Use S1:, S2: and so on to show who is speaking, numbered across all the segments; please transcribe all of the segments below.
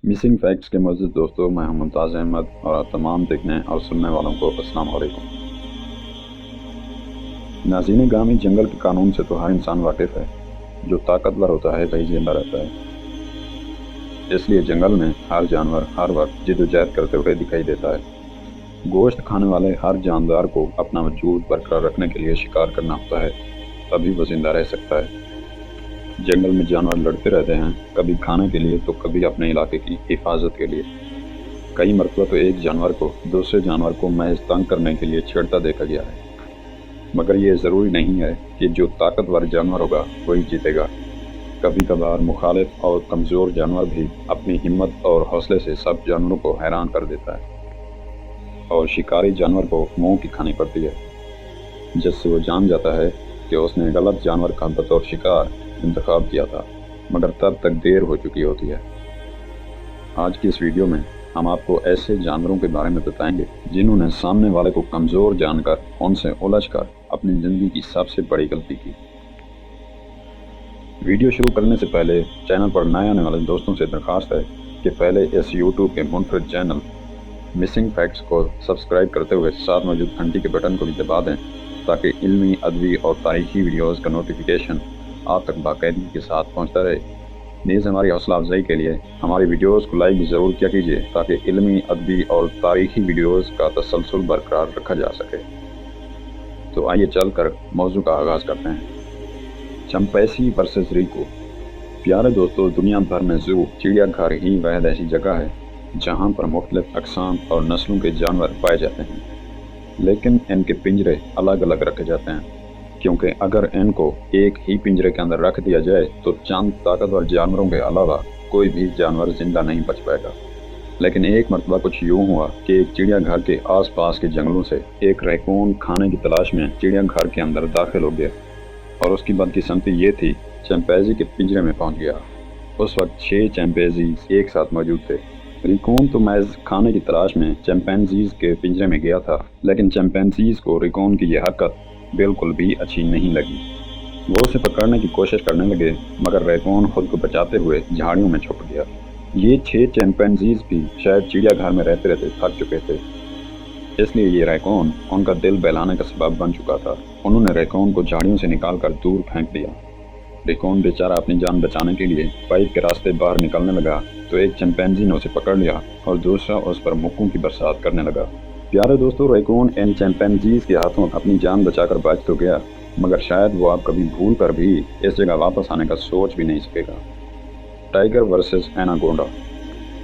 S1: Missing facts के मोअज़्ज़िज़ दोस्तों, मैं हूं मुमताज़ अहमद और आप तमाम देखने और सुनने वालों को अस्सलाम वालेकुम। नाज़रीन ग्रामी, जंगल के कानून से तो हर इंसान वाकिफ़ है। जो ताकतवर होता है वही जिंदा रहता है। इसलिए जंगल में हर जानवर हर वक्त जिद्दोजहद करते हुए दिखाई देता है। गोश्त खाने वाले हर जानदार को अपना वजूद बरकरार रखने के लिए शिकार करना होता है, तभी वो जिंदा रह सकता है। जंगल में जानवर लड़ते रहते हैं, कभी खाने के लिए तो कभी अपने इलाके की हिफाजत के लिए। कई मरतबा तो एक जानवर को दूसरे जानवर को महज तंग करने के लिए छेड़ता देखा गया है। मगर ये ज़रूरी नहीं है कि जो ताकतवर जानवर होगा वही जीतेगा। कभी कभार मुखालिफ और कमज़ोर जानवर भी अपनी हिम्मत और हौसले से सब जानवरों को हैरान कर देता है और शिकारी जानवर को मुंह की खानी पड़ती है, जिससे वो जान जाता है कि उसने गलत जानवर का बतौर शिकार इंतखाब किया था, मगर तब तक देर हो चुकी होती है। आज की इस वीडियो में हम आपको ऐसे जानवरों के बारे में बताएंगे जिन्होंने सामने वाले को कमज़ोर जानकर उनसे उलझकर अपनी ज़िंदगी की सबसे बड़ी गलती की। वीडियो शुरू करने से पहले चैनल पर नए आने वाले दोस्तों से दरख्वास्त है कि पहले इस यूट्यूब के मुनफरिद चैनल मिसिंग फैक्ट्स को सब्सक्राइब करते हुए साथ मौजूद घंटी के बटन को भी दबा दें, ताकि इल्मी, अदबी और तारीखी वीडियोज़ का नोटिफिकेशन आप तक बाकायदगी के साथ पहुंचता रहे। नीज़ हमारी हौसला अफजाई के लिए हमारी वीडियोज़ को लाइक भी ज़रूर किया कीजिए, ताकि इल्मी, अदबी और तारीखी वीडियोज़ का तसलसल बरकरार रखा जा सके। तो आइए चलकर मौजू का आगाज़ करते हैं। चंपैसी वर्सेस रिको। प्यारे दोस्तों, दुनिया भर में ज़ू, चिड़ियाघर ही वह ऐसी जगह है जहाँ पर मुख्तलिफ अक़साम और नस्लों के जानवर पाए जाते हैं, लेकिन इनके पिंजरे अलग अलग रखे जाते हैं, क्योंकि अगर इनको एक ही पिंजरे के अंदर रख दिया जाए तो चंद ताकतवर जानवरों के अलावा कोई भी जानवर जिंदा नहीं बच पाएगा। लेकिन एक मरतबा कुछ यूँ हुआ कि एक चिड़ियाघर के आसपास के जंगलों से एक रैकून खाने की तलाश में चिड़ियाघर के अंदर दाखिल हो गया और उसकी बदकिस्मती ये थी, चैंपैंजी के पिंजरे में पहुंच गया। उस वक्त 6 चैंपैंजीज एक साथ मौजूद थे। रिकॉन तो महज खाने की तलाश में चैंपैंजीज के पिंजरे में गया था, लेकिन चैंपैंजीज को रिकॉन की यह हरकत बिल्कुल भी अच्छी नहीं लगी। वो उसे पकड़ने की कोशिश करने लगे, मगर रैकून खुद को बचाते हुए झाड़ियों में छुप गया। ये 6 चैंपैंजीज भी शायद चिड़ियाघर में रहते रहते थक चुके थे, इसलिए ये रैकून उनका दिल बहलाने का सबब बन चुका था। उन्होंने रैकून को झाड़ियों से निकालकर दूर फेंक दिया। रैकून बेचारा अपनी जान बचाने के लिए पाइप के रास्ते बाहर निकलने लगा तो एक चैंपैंजी ने उसे पकड़ लिया और दूसरा उस पर मुक्कों की बरसात करने लगा। प्यारे दोस्तों, रैकून इन चैंपैंजीज के हाथों अपनी जान बचाकर बच तो गया, मगर शायद वो आप कभी भूल कर भी इस जगह वापस आने का सोच भी नहीं सकेगा। Tiger versus anaconda.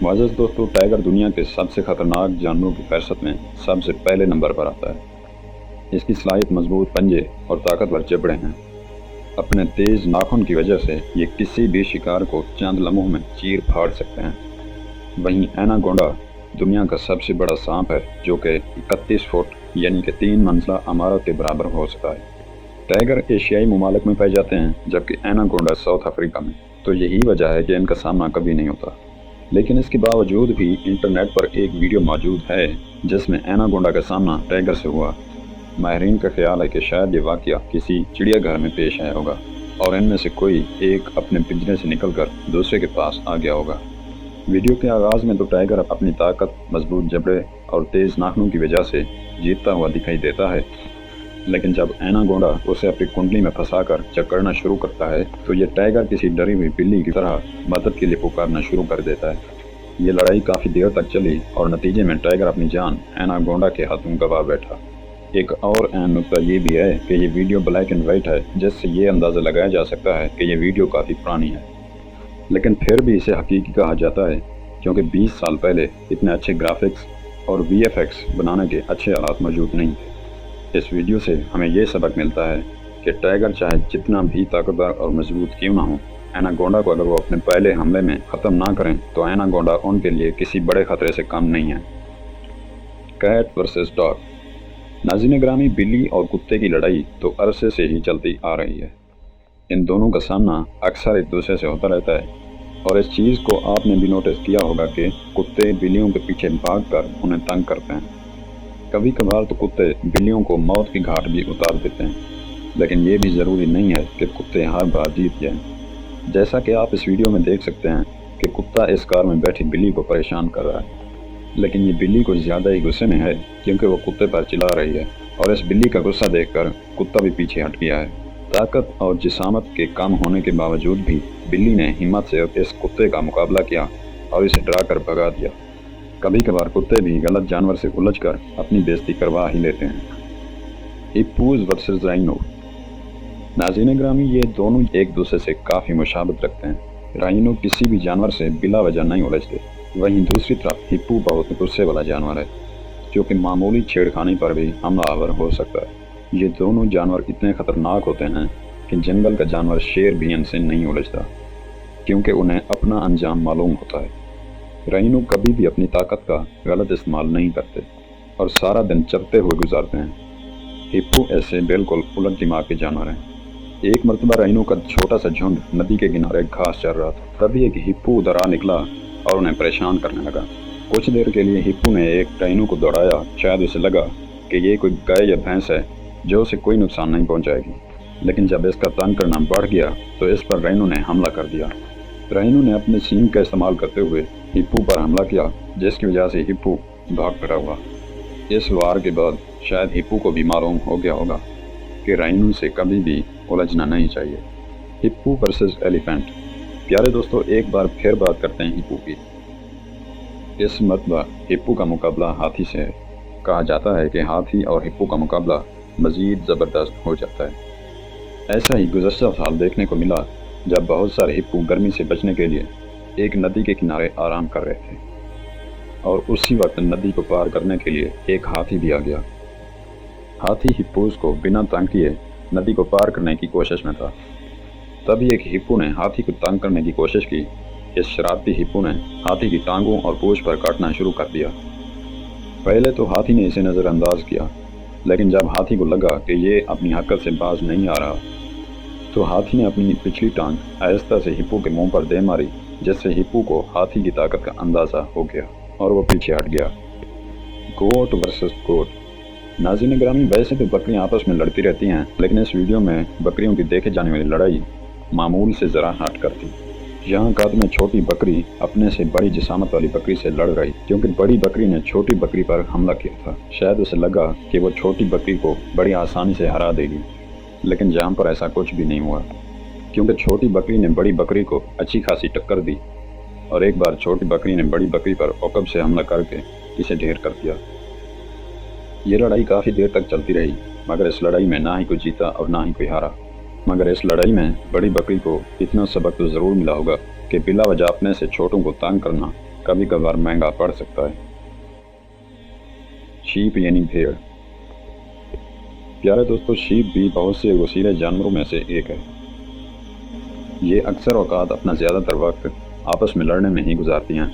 S1: मुअज़्ज़िज़ दोस्तों, टाइगर दुनिया के सबसे ख़तरनाक जानवरों की फहरिस्त में सबसे पहले नंबर पर आता है। इसकी सलाहियत मजबूत पंजे और ताकतवर जबड़े हैं। अपने तेज़ नाखून की वजह से ये किसी भी शिकार को चंद लम्हों में चीर फाड़ सकते हैं। वहीं एनाकोंडा दुनिया का सबसे बड़ा सांप है, जो कि 31 फुट यानी कि 3 मंजिला इमारत के बराबर हो सकता है। टाइगर एशियाई ममालिक में पाए जाते हैं, जबकि एनाकोंडा साउथ अफ्रीका में। तो यही वजह है कि इनका सामना कभी नहीं होता। लेकिन इसके बावजूद भी इंटरनेट पर एक वीडियो मौजूद है जिसमें एनाकोंडा का सामना टाइगर से हुआ। माहिरीन का ख्याल है कि शायद ये वाक़या किसी चिड़ियाघर में पेश आया होगा और इनमें से कोई एक अपने पिंजरे से निकलकर दूसरे के पास आ गया होगा। वीडियो के आगाज़ में तो टाइगर अपनी ताकत, मजबूत जबड़े और तेज़ नाखूनों की वजह से जीतता हुआ दिखाई देता है, लेकिन जब एनाकोंडा उसे अपनी कुंडली में फंसाकर जकड़ना शुरू करता है तो ये टाइगर किसी डरी हुई बिल्ली की तरह मदद के लिए पुकारना शुरू कर देता है। ये लड़ाई काफ़ी देर तक चली और नतीजे में टाइगर अपनी जान एनाकोंडा के हाथों गंवा बैठा। एक और अहम नुकता ये भी है कि ये वीडियो ब्लैक एंड वाइट है, जिससे ये अंदाज़ा लगाया जा सकता है कि ये वीडियो काफ़ी पुरानी है, लेकिन फिर भी इसे हकीकी कहा जाता है, क्योंकि 20 साल पहले इतने अच्छे ग्राफिक्स और VFX बनाने के अच्छे हालात मौजूद नहीं थे। इस वीडियो से हमें ये सबक मिलता है कि टाइगर चाहे जितना भी ताकतवर और मजबूत क्यों ना हो, एनाकोंडा को अगर वो अपने पहले हमले में ख़त्म ना करें तो एनाकोंडा उनके लिए किसी बड़े ख़तरे से कम नहीं है। Cat versus dog. नाज़रीन ग्रामी, बिल्ली और कुत्ते की लड़ाई तो अरसे से ही चलती आ रही है। इन दोनों का सामना अक्सर एक दूसरे से होता रहता है, और इस चीज़ को आपने भी नोटिस किया होगा कि कुत्ते बिल्लियों के पीछे भागकर उन्हें तंग करते हैं। कभी कभार तो कुत्ते बिल्लियों को मौत की घाट भी उतार देते हैं, लेकिन ये भी ज़रूरी नहीं है कि कुत्ते हर बार जीत जाएं। जैसा कि आप इस वीडियो में देख सकते हैं کہ کتا اس کار میں بیٹھی بلی کو پریشان کر رہا ہے، لیکن یہ بلی کچھ زیادہ ہی غصے میں ہے کیونکہ وہ کتے پر چلا رہی ہے، اور اس بلی کا غصہ دیکھ کر کتا بھی پیچھے ہٹ گیا ہے۔ طاقت اور جسامت کے کم ہونے کے باوجود بھی بلی نے ہمت سے اس کتے کا مقابلہ کیا اور اسے ڈرا کر بھگا دیا۔ کبھی کبھار کتے بھی غلط جانور سے الجھ کر اپنی بےزتی کروا ہی لیتے ہیں۔ ہپوز ورسز رائنو۔ ناظرین گرامی، یہ دونوں ایک دوسرے سے کافی مشابہت رکھتے ہیں۔ رائنو کسی بھی جانور سے بلا وجہ نہیں الجھتے، وہیں دوسری طرف ہپو بہت غصے والا جانور ہے جو کہ معمولی چھیڑخانی پر بھی حملہ آور ہو سکتا ہے۔ یہ دونوں جانور اتنے خطرناک ہوتے ہیں کہ جنگل کا جانور شیر بھی ان سے نہیں الجھتا کیونکہ انہیں اپنا انجام معلوم ہوتا ہے۔ رائنو کبھی بھی اپنی طاقت کا غلط استعمال نہیں کرتے اور سارا دن چرتے ہوئے گزارتے ہیں۔ ہپو ایسے بالکل الٹ دماغ کے جانور ہیں۔ ایک مرتبہ رائنو کا چھوٹا سا جھنڈ ندی کے کنارے گھاس چر رہا تھا، تبھی ایک ہپو ادھر آ نکلا اور انہیں پریشان کرنے لگا۔ کچھ دیر کے لیے ہپو نے ایک رائنو کو دوڑایا، شاید اسے لگا کہ یہ کوئی گائے یا بھینس ہے جو اسے کوئی نقصان نہیں پہنچائے گی، لیکن جب اس کا تنگ کرنا بڑھ گیا تو اس پر رائنو نے حملہ کر دیا۔ رائنو نے اپنے سینگ کا استعمال کرتے ہوئے ہپو پر حملہ کیا، جس کی وجہ سے ہپو بھاگ کھڑا ہوا۔ اس وار کے بعد شاید ہپو کو بھی معلوم ہو گیا ہوگا کہ رائنو سے کبھی بھی الجھنا نہیں چاہیے۔ ہپو ورسز ایلیفینٹ۔ پیارے دوستو، ایک بار پھر بات کرتے ہیں ہپو کی۔ اس مرتبہ ہپو کا مقابلہ ہاتھی سے ہے۔ کہا جاتا ہے کہ ہاتھی اور ہپو کا مقابلہ مزید زبردست ہو جاتا ہے۔ ایسا ہی گزشتہ سال دیکھنے کو ملا جب بہت سارے ہپو گرمی سے بچنے کے لیے ایک ندی کے کنارے آرام کر رہے تھے، اور اسی وقت ندی کو پار کرنے کے لیے ایک ہاتھی بھی آ گیا۔ ہاتھی ہپوز کو بنا تنگ کیے ندی کو پار کرنے کی کوشش میں تھا۔ تبھی ایک ہپو نے ہاتھی کو تنگ کرنے کی کوشش کی۔ اس شرارتی ہپو نے ہاتھی کی ٹانگوں اور پوچھ پر کاٹنا شروع کر دیا۔ پہلے تو ہاتھی نے اسے نظر انداز کیا، لیکن جب ہاتھی کو لگا کہ یہ اپنی حرکت سے باز نہیں آ رہا تو ہاتھی نے اپنی پچھلی ٹانگ آہستہ سے ہپو کے منہ پر دے ماری، جس سے ہپو کو ہاتھی کی طاقت کا اندازہ ہو گیا اور وہ پیچھے ہٹ گیا۔ گوٹ ورسز گوٹ۔ ناظرین گرامی، ویسے تو بکریاں آپس میں لڑتی رہتی ہیں، لیکن اس ویڈیو میں بکریوں کی دیکھے جانے والی لڑائی معمول سے ذرا ہٹ کر تھی۔ یہاں قد میں چھوٹی بکری اپنے سے بڑی جسامت والی بکری سے لڑ رہی کیونکہ بڑی بکری نے چھوٹی بکری پر حملہ کیا تھا۔ شاید اسے لگا کہ وہ چھوٹی بکری کو بڑی آسانی سے ہرا دے گی، لیکن جہاں پر ایسا کچھ بھی نہیں ہوا کیونکہ چھوٹی بکری نے بڑی بکری کو اچھی خاصی ٹکر دی، اور ایک بار چھوٹی بکری نے بڑی بکری پر عقب سے حملہ کر کے اسے ڈھیر کر دیا۔ یہ لڑائی کافی دیر تک چلتی رہی، مگر اس لڑائی میں نہ ہی کوئی جیتا اور نہ ہی کوئی ہارا۔ مگر اس لڑائی میں بڑی بکری کو اتنا سبق تو ضرور ملا ہوگا کہ بلا وجہ اپنے سے چھوٹوں کو تنگ کرنا کبھی کبھار مہنگا پڑ سکتا ہے۔ شیپ یعنی بھیڑ۔ پیارے دوستو، شیپ بھی بہت سے وسیلے جانوروں میں سے ایک ہے۔ یہ اکثر اوقات اپنا زیادہ تر وقت آپس میں لڑنے میں ہی گزارتی ہیں۔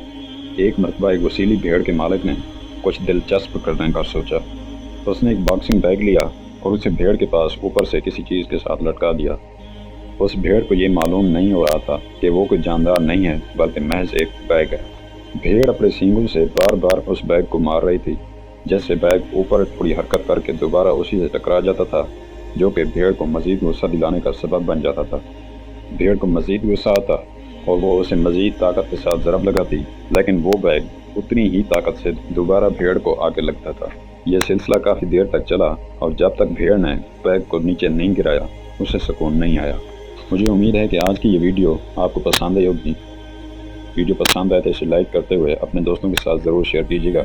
S1: ایک مرتبہ ایک وسیلی بھیڑ کے مالک نے کچھ دلچسپ کرنے کا سوچا۔ اس نے ایک باکسنگ بیگ لیا اور اسے بھیڑ کے پاس اوپر سے کسی چیز کے ساتھ لٹکا دیا۔ اس بھیڑ کو یہ معلوم نہیں ہو رہا تھا کہ وہ کوئی جاندار نہیں ہے بلکہ محض ایک بیگ ہے۔ بھیڑ اپنے سینگوں سے بار بار اس بیگ کو مار رہی تھی، جس سے بیگ اوپر تھوڑی حرکت کر کے دوبارہ اسی سے ٹکرا جاتا تھا، جو کہ بھیڑ کو مزید غصہ دلانے کا سبب بن جاتا تھا۔ بھیڑ کو مزید غصہ آتا اور وہ اسے مزید طاقت کے ساتھ ضرب لگاتی، لیکن وہ بیگ اتنی ہی طاقت سے دوبارہ بھیڑ کو آ کے لگتا تھا۔ یہ سلسلہ کافی دیر تک چلا اور جب تک بھیڑ نے بیگ کو نیچے نہیں گرایا اسے سکون نہیں آیا۔ مجھے امید ہے کہ آج کی یہ ویڈیو آپ کو پسند آئی ہوگی۔ ویڈیو پسند آئے تو اسے لائک کرتے ہوئے اپنے دوستوں کے ساتھ ضرور شیئر کیجیے گا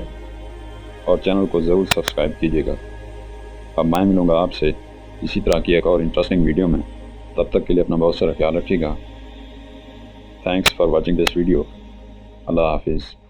S1: اور چینل کو ضرور سبسکرائب کیجیے گا۔ اب میں ملوں گا آپ سے اسی طرح کی ایک اور انٹرسٹنگ ویڈیو میں۔ تب تک کے لیے اپنا بہت سارا خیال رکھیے گا۔ Thanks for watching this video. اللہ حافظ۔